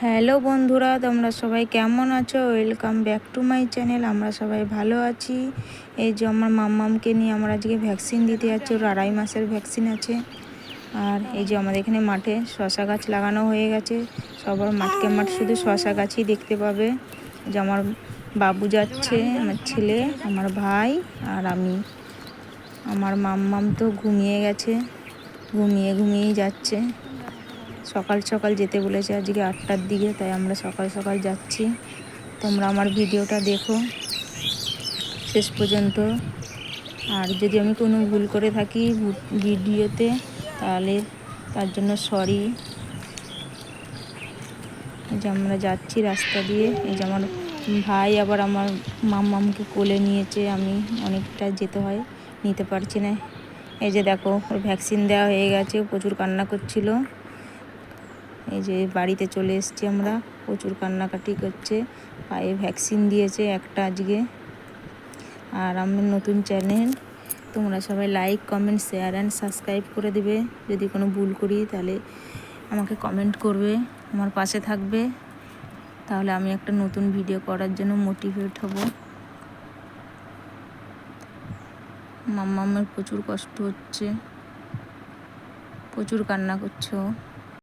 Hello বন্ধুরা, তোমরা সবাই কেমন আছো? Welcome back to my channel. আমরা সবাই ভালো আছি। এই যে আমার মাম্মামকে নিয়ে আমরা আজকে ভ্যাকসিন দিতে যাচ্ছি। ওর 2.5 মাসের ভ্যাকসিন আছে। আর এই যে আমাদের এখানে মাঠে শশা গাছ লাগানো হয়ে গেছে। সবার মাঠকে মাঠ শুধু শশা গাছই দেখতে পাবে। যে আমার বাবু যাচ্ছে, আমার ছেলে, আমার ভাই আর আমি। আমার মাম্মাম তো ঘুমিয়ে গেছে, ঘুমিয়েই যাচ্ছে। সকাল সকাল যেতে বলেছে আজকে 8টার দিকে, তাই আমরা সকাল সকাল যাচ্ছি। তোমরা আমার ভিডিওটা দেখো শেষ পর্যন্ত। আর যদি আমি কোনো ভুল করে থাকি ভিডিওতে, তাহলে তার জন্য সরি। এই যে আমরা যাচ্ছি রাস্তা দিয়ে। এই যে আমার ভাই আবার আমার মাম্মামকে কোলে নিয়েছে। আমি অনেকটা যেতে হয়, নিতে পারছি না। এই যে দেখো, ওর ভ্যাকসিন দেওয়া হয়ে গেছে, প্রচুর কান্না করছিল। এই যে বাড়িতে চলে এসেছি আমরা, প্রচুর কান্নাকাটি করছে। পায়ে ভ্যাকসিন দিয়েছে একটা আজকে। আর আমার নতুন চ্যানেল, তোমরা সবাই like, comment, share and subscribe করে দেবে। যদি কোনো ভুল করি তাহলে আমাকে কমেন্ট করবে, আমার পাশে থাকবে। তাহলে আমি একটা নতুন ভিডিও করার জন্য মোটিভেট হব। মাম্মামের প্রচুর কষ্ট হচ্ছে, প্রচুর কান্না করছো।